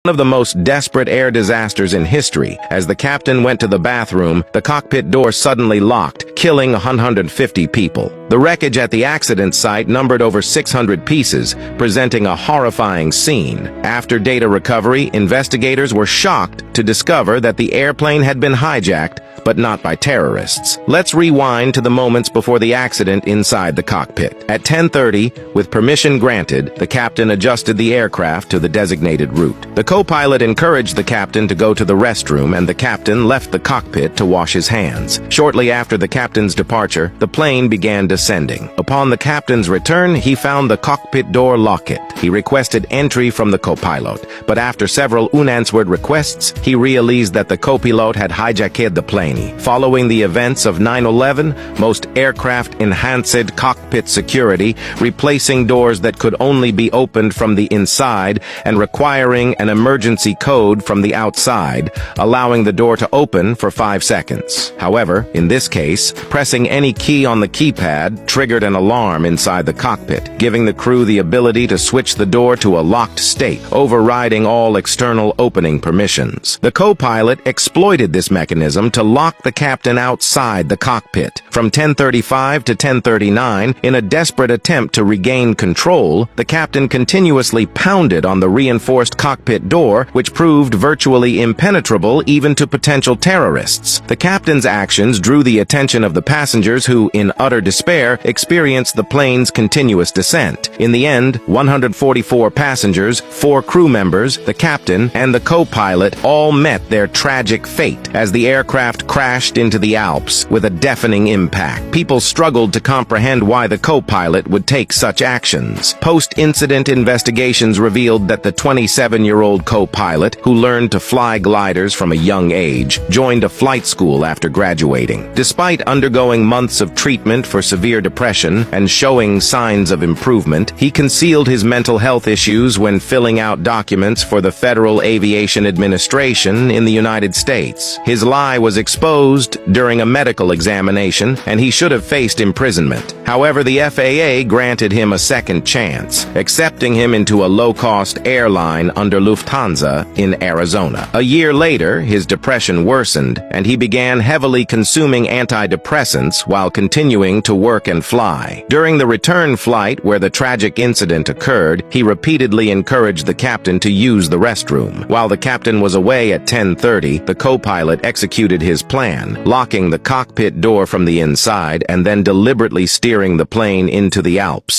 One of the most desperate air disasters in history. As the captain went to the bathroom, the cockpit door suddenly locked, killing 150 people. The wreckage at the accident site numbered over 600 pieces, presenting a horrifying scene. After data recovery, investigators were shocked to discover that the airplane had been hijacked, but not by terrorists. Let's rewind to the moments before the accident inside the cockpit. At 10:30, with permission granted, the captain adjusted the aircraft to the designated route. The co-pilot encouraged the captain to go to the restroom, and the captain left the cockpit to wash his hands. Shortly after the captain's departure, the plane began descending. Upon the captain's return, he found the cockpit door locked. He requested entry from the co-pilot, but after several unanswered requests, he realized that the co-pilot had hijacked the plane. Following the events of 9/11, most aircraft enhanced cockpit security, replacing doors that could only be opened from the inside and requiring an emergency code from the outside, allowing the door to open for 5 seconds. However, in this case, pressing any key on the keypad triggered an alarm inside the cockpit, giving the crew the ability to switch the door to a locked state, overriding all external opening permissions. The co-pilot exploited this mechanism to lock the captain outside the cockpit. From 10:35 to 10:39, in a desperate attempt to regain control, the captain continuously pounded on the reinforced cockpit door, which proved virtually impenetrable even to potential terrorists. The captain's actions drew the attention of the passengers who, in utter despair, experienced the plane's continuous descent. In the end, 144 passengers, 4 crew members, the captain, and the co-pilot all met their tragic fate as the aircraft crashed into the Alps with a deafening impact. People struggled to comprehend why the co-pilot would take such actions. Post-incident investigations revealed that the 27-year-old co-pilot, who learned to fly gliders from a young age, joined a flight school after graduating. Despite undergoing months of treatment for severe depression and showing signs of improvement, he concealed his mental health issues when filling out documents for the Federal Aviation Administration in the United States. His lie was exposed during a medical examination, and he should have faced imprisonment. However, the FAA granted him a second chance, accepting him into a low-cost airline under Lufthansa in Arizona. A year later, his depression worsened, and he began heavily consuming antidepressants while continuing to work and fly. During the return flight where the tragic incident occurred, he repeatedly encouraged the captain to use the restroom. While the captain was away at 10:30, the co-pilot executed his plan, locking the cockpit door from the inside and then deliberately steering the plane into the Alps.